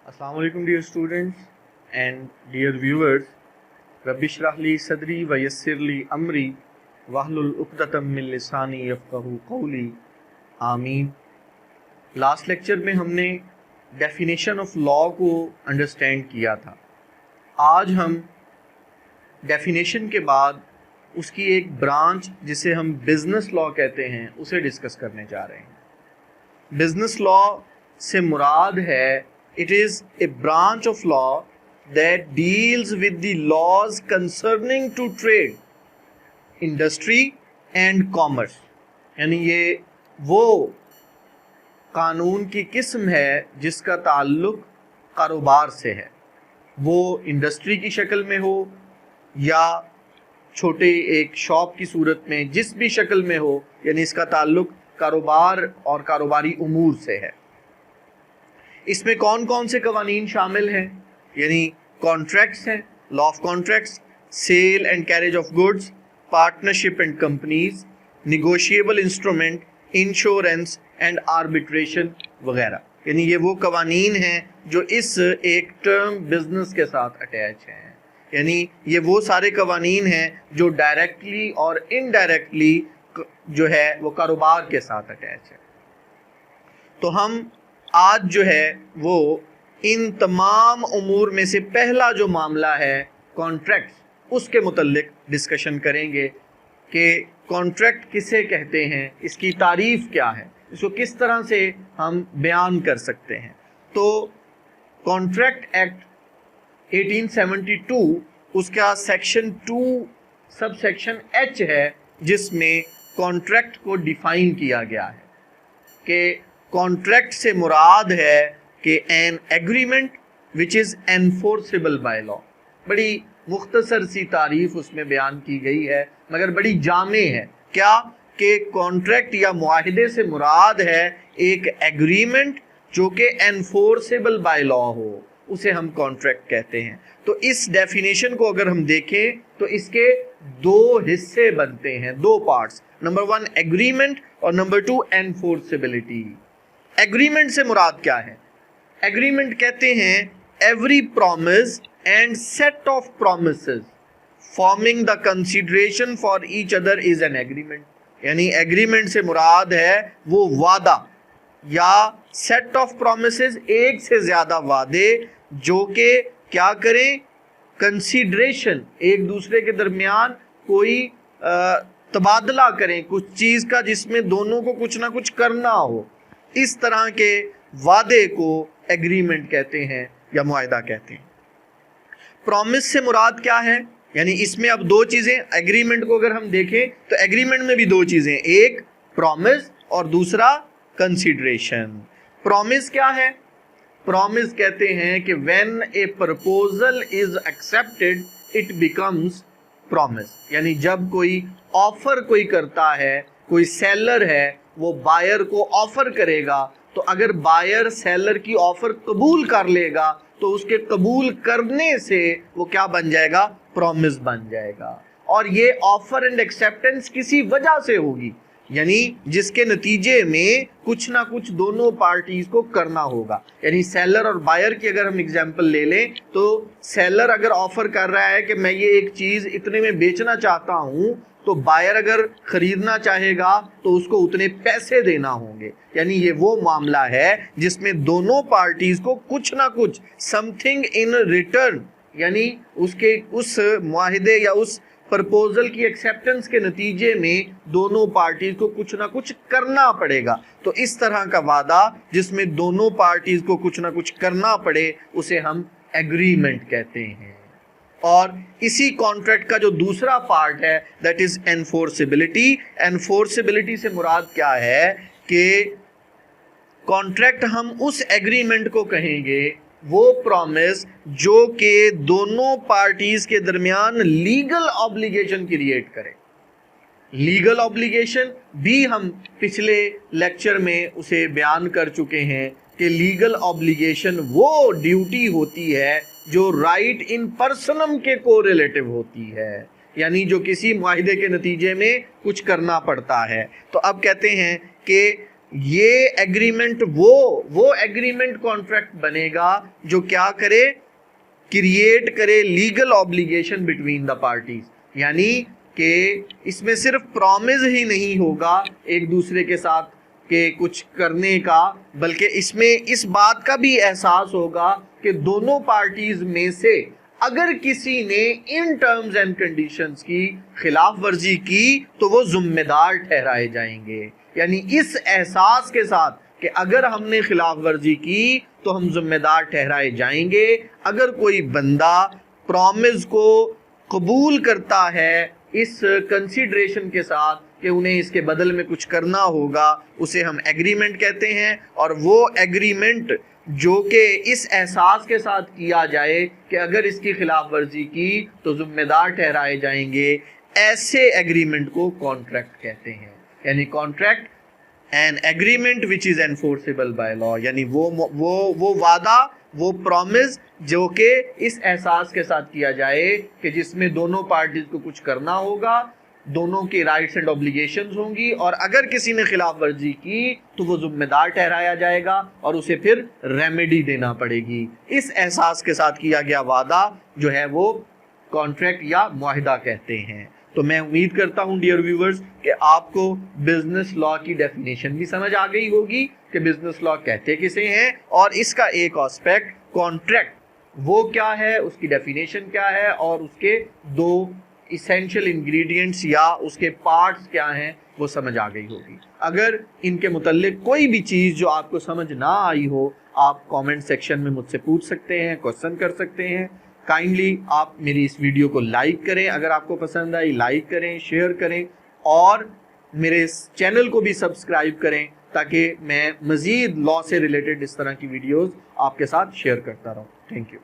Assalamu alaikum dear students and dear viewers. Rabbi shrah li sadri wa yassir li amri wahlul uqdatam min lisani yafqahu qawli. आमीन. Last lecture में हमने definition of law को understand किया था. आज हम definition के बाद उसकी एक ब्रांच जिसे हम बिजनेस लॉ कहते हैं उसे डिस्कस करने जा रहे हैं. बिजनेस लॉ से मुराद है it is a branch of law that deals with the laws concerning to trade, industry and commerce. यानी ये वो कानून की किस्म है जिसका ताल्लुक कारोबार से है, वो इंडस्ट्री की शक्ल में हो या छोटे एक शॉप की सूरत में, जिस भी शक्ल में हो, यानी इसका ताल्लुक कारोबार और कारोबारी उमूर से है. इसमें कौन कौन से कवानीन शामिल हैं? यानी कॉन्ट्रैक्ट्स हैं, law of contracts, sale and carriage of goods, partnership and companies, negotiable instrument, insurance and arbitration वगैरह. यानी ये वो कवानीन हैं जो इस एक टर्म बिजनेस के साथ अटैच हैं. यानी ये वो सारे कवानीन हैं जो डायरेक्टली और इनडायरेक्टली जो है वो कारोबार के साथ अटैच है. तो हम आज जो है वो इन तमाम उमूर में से पहला जो मामला है कॉन्ट्रैक्ट, उसके मुतल्लिक डिस्कशन करेंगे कि कॉन्ट्रैक्ट किसे कहते हैं, इसकी तारीफ क्या है, इसको किस तरह से हम बयान कर सकते हैं. तो कॉन्ट्रैक्ट एक्ट 1872 उसका सेक्शन 2 सब सेक्शन H है जिसमें कॉन्ट्रैक्ट को डिफाइन किया गया है कि कॉन्ट्रैक्ट से मुराद है कि an agreement which is enforceable by law. बड़ी मुख्तसर सी तारीफ उसमें बयान की गई है मगर बड़ी जामे है. क्या कि कॉन्ट्रैक्ट या मुआहिदे से मुराद है एक एग्रीमेंट जो कि एनफोर्सेबल बाय लॉ हो, उसे हम कॉन्ट्रैक्ट कहते हैं. तो इस डेफिनेशन को अगर हम देखें तो इसके दो हिस्से बनते हैं, दो पार्ट्स. नंबर 1 एग्रीमेंट और नंबर 2 एनफोर्सेबिलिटी. एग्रीमेंट से मुराद क्या है? एग्रीमेंट कहते हैं every promise and set of promises forming the consideration for each other is an agreement. यानी एग्रीमेंट से मुराद है वो वादा या सेट ऑफ प्रोमिसेस, एक से ज्यादा वादे जो कि क्या करें, कंसीडरेशन, एक दूसरे के दरमियान कोई तबादला करें कुछ चीज का जिसमें दोनों को कुछ ना कुछ करना हो. इस तरह के वादे को एग्रीमेंट कहते हैं या मुआहिदा कहते हैं. प्रॉमिस से मुराद क्या है? यानी इसमें अब दो चीजें, एग्रीमेंट को अगर हम देखें तो एग्रीमेंट में भी दो चीजें, एक प्रॉमिस और दूसरा कंसीडरेशन. प्रॉमिस क्या है? प्रॉमिस कहते हैं कि when A proposal is accepted it becomes promise. यानी जब कोई ऑफर कोई करता है, कोई सेलर है वो बायर को ऑफर करेगा, तो अगर बायर सेलर की ऑफर कबूल कर लेगा तो उसके कबूल करने से वो क्या बन जाएगा? प्रॉमिस बन जाएगा. और ये ऑफर एंड एक्सेप्टेंस किसी वजह से होगी, यानी जिसके नतीजे में कुछ ना कुछ दोनों पार्टीज को करना होगा. यानी सेलर और बायर की अगर हम एग्जांपल ले लें तो सेलर अगर ऑफर कर रहा है कि मैं ये एक चीज इतने में बेचना चाहता हूं, तो बायर अगर खरीदना चाहेगा तो उसको उतने पैसे देना होंगे. यानी ये वो मामला है जिसमें दोनों पार्टीज को कुछ ना कुछ समथिंग इन रिटर्न, यानी उसके उस मुआहिदे या उस प्रपोजल की एक्सेप्टेंस के नतीजे में दोनों पार्टीज को कुछ ना कुछ करना पड़ेगा. तो इस तरह का वादा जिसमें दोनों पार्टीज को कुछ ना कुछ करना पड़े उसे हम एग्रीमेंट कहते हैं. और इसी कॉन्ट्रैक्ट का जो दूसरा पार्ट है दैट इज एनफोर्सेबिलिटी. एनफोर्सेबिलिटी से मुराद क्या है कि कॉन्ट्रैक्ट हम उस एग्रीमेंट को कहेंगे, वो प्रॉमिस जो कि दोनों पार्टीज के दरमियान लीगल ऑब्लिगेशन क्रिएट करे. लीगल ऑब्लिगेशन भी हम पिछले लेक्चर में उसे बयान कर चुके हैं कि लीगल ऑब्लिगेशन वो ड्यूटी होती है जो राइट इन पर्सनम के कोरिलेटिव होती है, यानी जो किसी मुआहिदे के नतीजे में कुछ करना पड़ता है. तो अब कहते हैं कि یہ ایگریمنٹ وہ ایگریمنٹ کانٹریکٹ بنے گا جو کیا کرے, کریٹ کرے legal obligation between the parties. یعنی کہ اس میں صرف پرومس ہی نہیں ہوگا ایک دوسرے کے ساتھ کہ کچھ کرنے کا, بلکہ اس میں اس بات کا بھی احساس ہوگا کہ دونوں پارٹیز میں سے اگر کسی نے ان ٹرمز اینڈ کنڈیشنز کی خلاف ورزی کی تو وہ ذمہ دار ٹھہرائے جائیں گے. یعنی اس احساس کے ساتھ کہ اگر ہم نے خلاف ورزی کی تو ہم ذمہ دار ٹھہرائے جائیں گے. اگر کوئی بندہ پرومس کو قبول کرتا ہے اس کنسیڈریشن کے ساتھ کہ انہیں اس کے بدل میں کچھ کرنا ہوگا, اسے ہم ایگریمنٹ کہتے ہیں. اور وہ ایگریمنٹ جو کہ اس احساس کے ساتھ کیا جائے کہ اگر اس کی خلاف ورزی کی تو ذمہ دار ٹھہرائے جائیں گے, ایسے ایگریمنٹ کو کانٹریکٹ کہتے ہیں. یعنی contract and agreement which is enforceable by law, یعنی وہ وعدہ, وہ پرومس جو کہ اس احساس کے ساتھ کیا جائے کہ جس میں دونوں پارٹیز کو کچھ کرنا ہوگا, دونوں کے رائٹس اینڈ اوبلیگیشنز ہوں گی, اور اگر کسی نے خلاف ورزی کی تو وہ ذمہ دار ٹھہرایا جائے گا اور اسے پھر ریمیڈی دینا پڑے گی. اس احساس کے ساتھ کیا گیا وعدہ جو ہے وہ کانٹریکٹ یا معاہدہ کہتے ہیں. تو میں امید کرتا ہوں ڈیئر ویورز کہ آپ کو بزنس لا کی ڈیفینیشن بھی سمجھ آ گئی ہوگی کہ بزنس لا کہتے کسے ہیں, اور اس کا ایک آسپیکٹ کانٹریکٹ وہ کیا ہے, اس کی ڈیفینیشن کیا ہے, اور اس کے دو اسینشل انگریڈینٹس یا اس کے پارٹس کیا ہیں وہ سمجھ آ گئی ہوگی. اگر ان کے متعلق کوئی بھی چیز جو آپ کو سمجھ نہ آئی ہو, آپ کامنٹ سیکشن میں مجھ سے پوچھ سکتے ہیں, کوسچن کر سکتے ہیں. کائنڈلی آپ میری اس ویڈیو کو لائک کریں, اگر آپ کو پسند آئی لائک کریں, شیئر کریں, اور میرے اس چینل کو بھی سبسکرائب کریں تاکہ میں مزید لا سے ریلیٹڈ اس طرح کی ویڈیوز آپ کے ساتھ شیئر کرتا رہوں. Thank you.